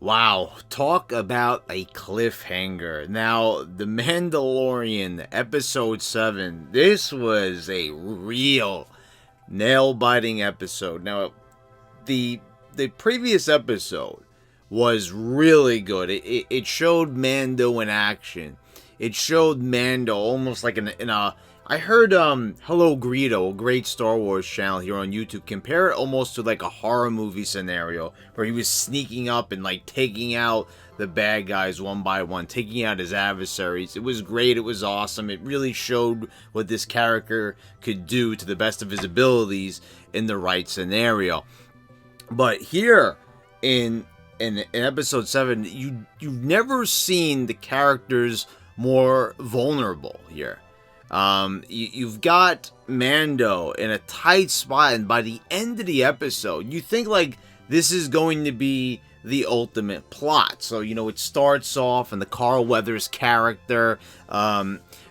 Wow, talk about a cliffhanger. Now, The Mandalorian, episode 7, this was a real nail-biting episode. Now, the the previous episode was really good. It showed Mando in action. It showed Mando almost like in a. I heard Hello Greedo, a great Star Wars channel here on YouTube, compare it almost to like a horror movie scenario where he was sneaking up and like taking out the bad guys one by one, taking out his adversaries. It was great. It was awesome. It really showed what this character could do to the best of his abilities in the right scenario. But here in episode 7, you've never seen the characters more vulnerable here. You've got Mando in a tight spot, and by the end of the episode, you think like this is going to be the ultimate plot. So it starts off, and the Carl Weathers character,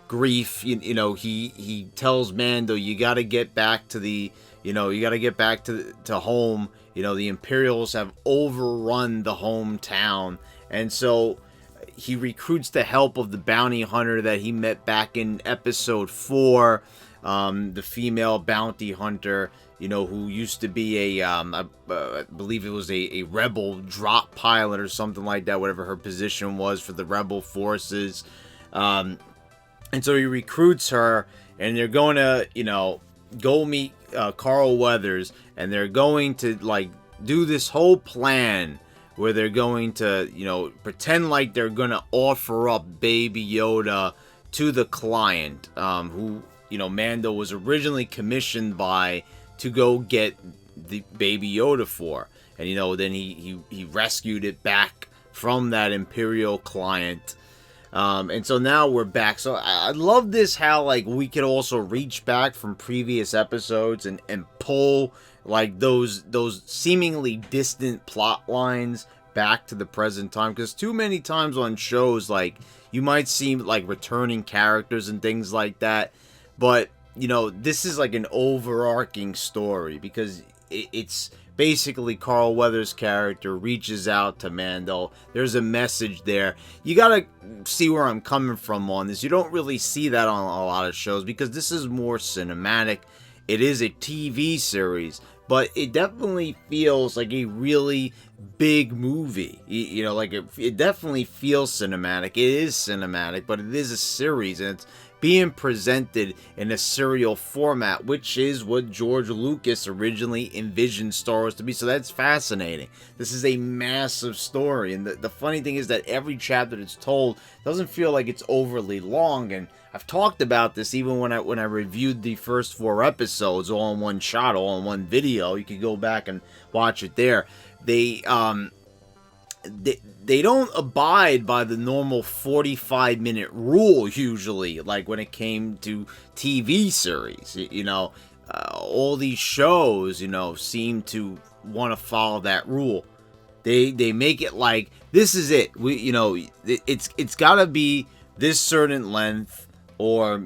Grief, he tells Mando, you got to get back to to home. The Imperials have overrun the hometown, and so he recruits the help of the bounty hunter that he met back in episode 4, the female bounty hunter, who used to be I believe it was a rebel drop pilot or something like that, whatever her position was for the rebel forces. And so he recruits her, and they're going to, go meet Carl Weathers, and they're going to like do this whole plan where they're going to, pretend like they're going to offer up Baby Yoda to the client, who, Mando was originally commissioned by to go get the Baby Yoda for. And, then he rescued it back from that Imperial client. And so now we're back. So I love this, how like we could also reach back from previous episodes and pull like those seemingly distant plot lines back to the present time, because too many times on shows like you might see like returning characters and things like that, but this is like an overarching story, because it's basically Carl Weathers' character reaches out to Mando. There's a message there. You gotta see where I'm coming from on this. You don't really see that on a lot of shows, because this is more cinematic. It is a TV series, but it definitely feels like a really big movie. Like it definitely feels cinematic. It is cinematic, but it is a series, and it's being presented in a serial format, which is what George Lucas originally envisioned Star Wars to be. So that's fascinating. This is a massive story, and the funny thing is that every chapter that's told doesn't feel like it's overly long. And I've talked about this even when I reviewed the first 4 episodes all in one shot, all in one video. You could go back and watch it there. They don't abide by the normal 45-minute rule usually, like when it came to TV series. All these shows, seem to want to follow that rule. They make it like this is it. It's got to be this certain length, or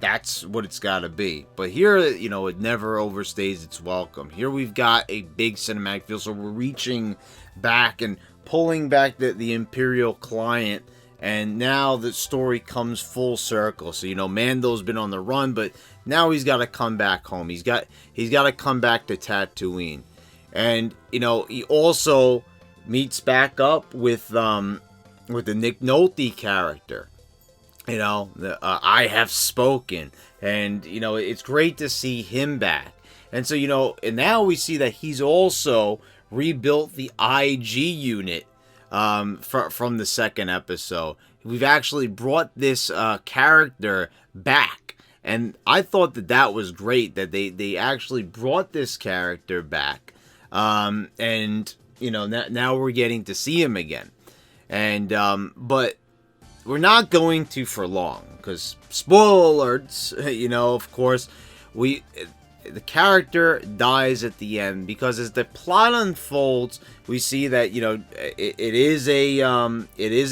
that's what it's got to be. But here, it never overstays its welcome. Here we've got a big cinematic feel, so we're reaching back and pulling back the Imperial client, and now the story comes full circle. So Mando's been on the run, but now he's got to come back home. He's got to come back to Tatooine, and he also meets back up with the Nick Nolte character. I have spoken, and it's great to see him back. And so and now we see that he's also rebuilt the IG unit from the second episode. We've actually brought this character back, and I thought that was great that they actually brought this character back. And now we're getting to see him again, and but we're not going to for long, because spoiler alerts. Of course, the character dies at the end, because as the plot unfolds, we see that it is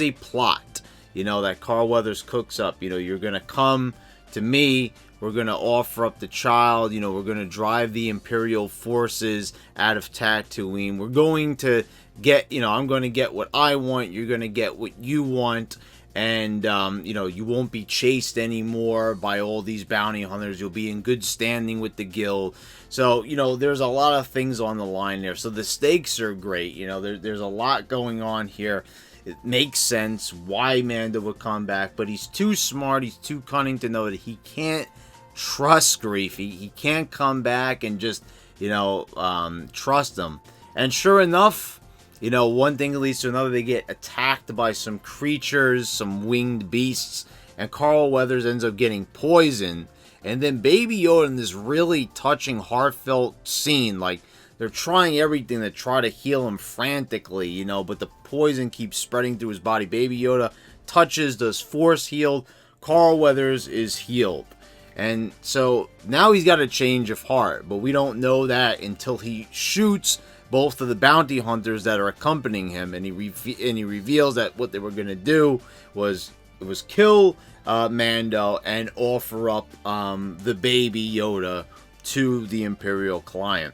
a plot that Carl Weathers cooks up. You're gonna come to me we're going to offer up the child, you know, we're going to drive the Imperial forces out of Tatooine. We're going to get, you know, I'm going to get what I want, you're going to get what you want. And, you know, you won't be chased anymore by all these bounty hunters. You'll be in good standing with the guild. So, you know, there's a lot of things on the line there. So the stakes are great. You know, there's a lot going on here. It makes sense why Mando would come back. But he's too smart. He's too cunning to know that he can't trust Grief. He can't come back and just, you know, trust him. And sure enough, you know, one thing leads to another. They get attacked by some creatures, some winged beasts, and Carl Weathers ends up getting poisoned. And then Baby Yoda in this really touching, heartfelt scene, like, they're trying everything to try to heal him frantically, you know, but the poison keeps spreading through his body. Baby Yoda touches, does force healed. Carl Weathers is healed. And so now he's got a change of heart, but we don't know that until he shoots both of the bounty hunters that are accompanying him, and he reveals that what they were going to do was kill Mando and offer up the Baby Yoda to the Imperial client.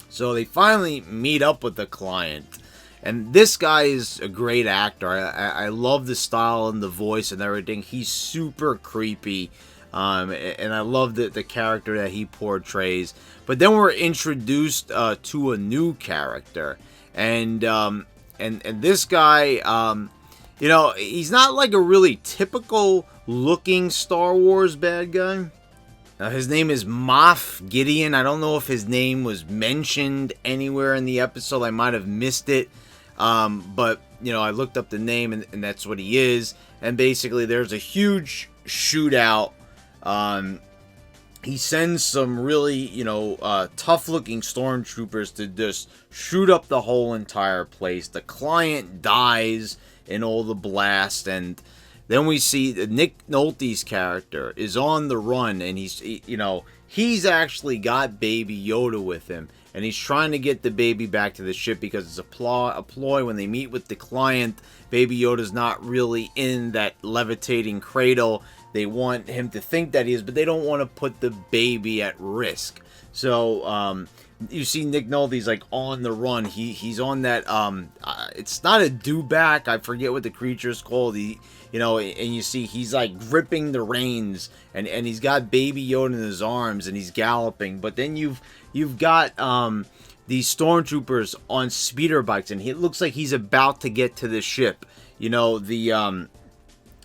So they finally meet up with the client, and this guy is a great actor. I love the style and the voice and everything. He's super creepy. And I love the character that he portrays. But then we're introduced to a new character, and this guy, you know, he's not like a really typical looking Star Wars bad guy. His name is Moff Gideon. I don't know if his name was mentioned anywhere in the episode. I might have missed it, but you know, I looked up the name, and that's what he is. And basically, there's a huge shootout. He sends some really, you know, tough-looking stormtroopers to just shoot up the whole entire place. The client dies in all the blast, and then we see that Nick Nolte's character is on the run, and he's actually got Baby Yoda with him, and he's trying to get the baby back to the ship because it's a ploy. When they meet with the client, Baby Yoda's not really in that levitating cradle. They want him to think that he is, but they don't want to put the baby at risk. So you see Nick Nolte's like on the run. He's on that. It's not a dewback. I forget what the creature's called. And you see he's like gripping the reins, and he's got Baby Yoda in his arms, and he's galloping. But then you've got these stormtroopers on speeder bikes, and it looks like he's about to get to the ship. You know,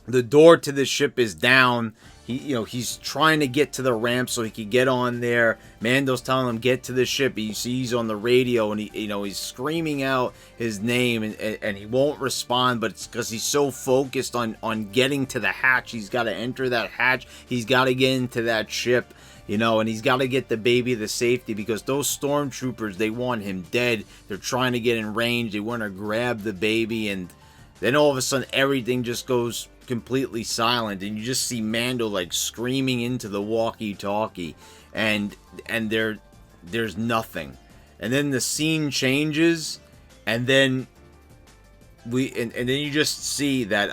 the door to the ship is down. He's trying to get to the ramp so he can get on there. Mando's telling him get to the ship. You see he's on the radio, and he's screaming out his name, and he won't respond. But it's because he's so focused on getting to the hatch. He's got to enter that hatch. He's got to get into that ship. And he's got to get the baby to safety, because those stormtroopers, they want him dead. They're trying to get in range. They want to grab the baby, and then all of a sudden everything just goes completely silent, and you just see Mando like screaming into the walkie-talkie, and there's nothing. And then the scene changes, and then and then you just see that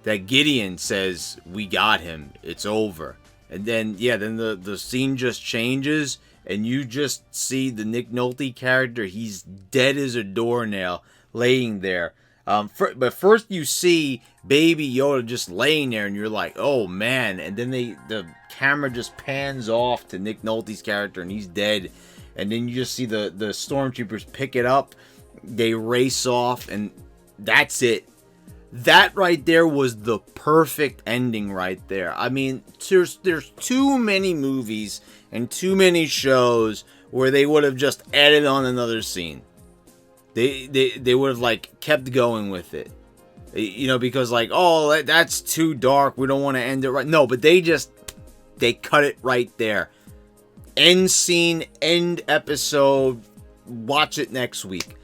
that Gideon says, "We got him. It's over." And then then the scene just changes, and you just see the Nick Nolte character. He's dead as a doornail, laying there. But first you see Baby Yoda just laying there, and you're like, oh man. And then the camera just pans off to Nick Nolte's character, and he's dead. And then you just see the stormtroopers pick it up. They race off, and that's it. That right there was the perfect ending right there. I mean, there's too many movies and too many shows where they would have just added on another scene. They would have like kept going with it, because like, oh, that's too dark, we don't want to end it right. No, but they cut it right there. End scene, end episode. Watch it next week.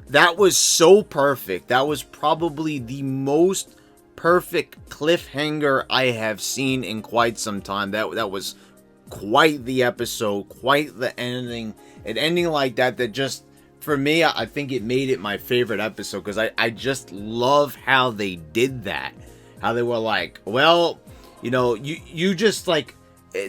That was so perfect. That was probably the most perfect cliffhanger I have seen in quite some time. That was quite the episode, quite the ending. An ending like that just, for me, I think it made it my favorite episode, because I just love how they did that. How they were like, well, you just like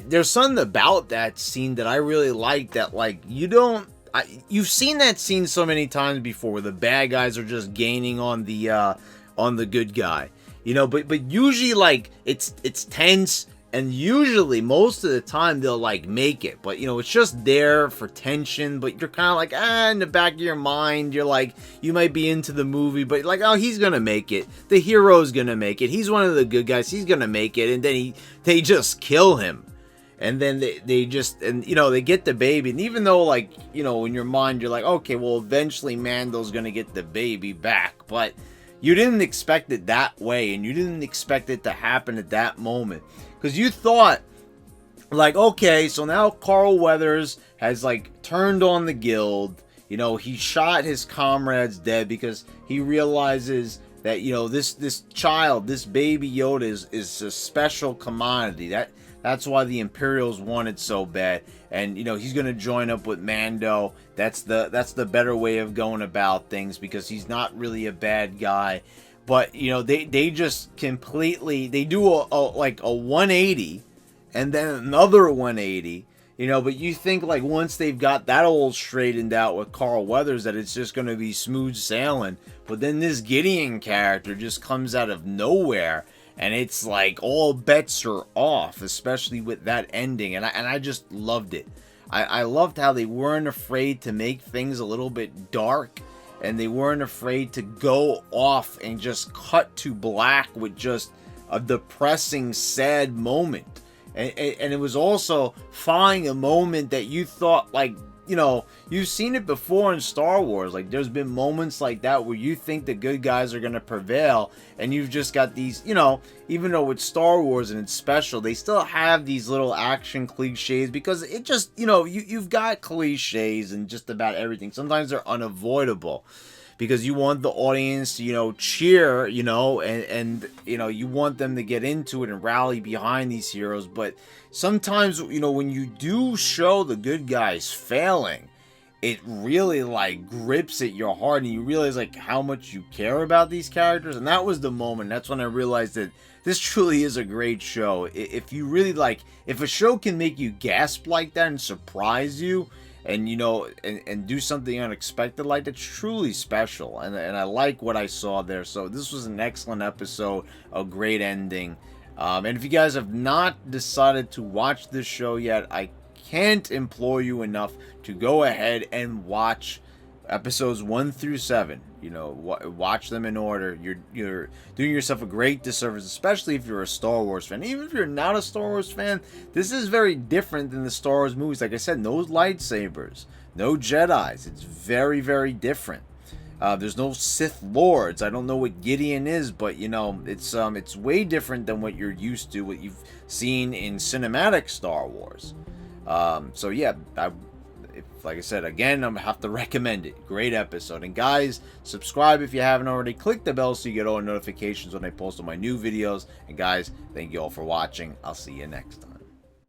there's something about that scene that I really like, that like you've seen that scene so many times before where the bad guys are just gaining on the good guy, but usually like it's tense, and usually most of the time they'll like make it, but it's just there for tension, but you're kind of like, in the back of your mind you're like, you might be into the movie, but like, oh, he's gonna make it, the hero's gonna make it, he's one of the good guys, he's gonna make it, and then they just kill him. And then they just, and they get the baby, and even though like, in your mind you're like, okay, well eventually Mando's gonna get the baby back, but you didn't expect it that way, and you didn't expect it to happen at that moment, because you thought like, okay, so now Carl Weathers has like turned on the guild, he shot his comrades dead because he realizes that this child, this baby Yoda is a special commodity. That's why the Imperials want it so bad, and he's gonna join up with Mando. That's the better way of going about things, because he's not really a bad guy. But they just completely, they do like a 180, and then another 180. But you think like once they've got that all straightened out with Carl Weathers, that it's just gonna be smooth sailing. But then this Gideon character just comes out of nowhere. And it's like all bets are off, especially with that ending. And I just loved it. I loved how they weren't afraid to make things a little bit dark. And they weren't afraid to go off and just cut to black with just a depressing, sad moment. And it was also finding a moment that you thought like, you've seen it before in Star Wars. Like, there's been moments like that where you think the good guys are going to prevail, and you've just got these, even though it's Star Wars and it's special, they still have these little action cliches, because it just, you've got cliches in just about everything. Sometimes they're unavoidable, because you want the audience to, cheer, and you want them to get into it and rally behind these heroes. But sometimes, when you do show the good guys failing, it really like grips at your heart, and you realize like how much you care about these characters. And that was the moment. That's when I realized that this truly is a great show. If you really like, if a show can make you gasp like that and surprise you, and and do something unexpected like that, it's truly special. And I like what I saw there. So this was an excellent episode, a great ending. And if you guys have not decided to watch this show yet, I can't implore you enough to go ahead and watch episodes 1 through 7. Watch them in order. You're doing yourself a great disservice, especially if you're a Star Wars fan. Even if you're not a Star Wars fan, this is very different than the Star Wars movies. Like I said, no lightsabers, no Jedis. It's very, very different. There's no Sith Lords. I don't know what Gideon is, but it's way different than what you're used to, what you've seen in cinematic Star Wars. So yeah, like I said, again, I'm gonna have to recommend it. Great episode. And guys, subscribe if you haven't already. Click the bell so you get all notifications when I post on my new videos. And guys, thank you all for watching. I'll see you next time.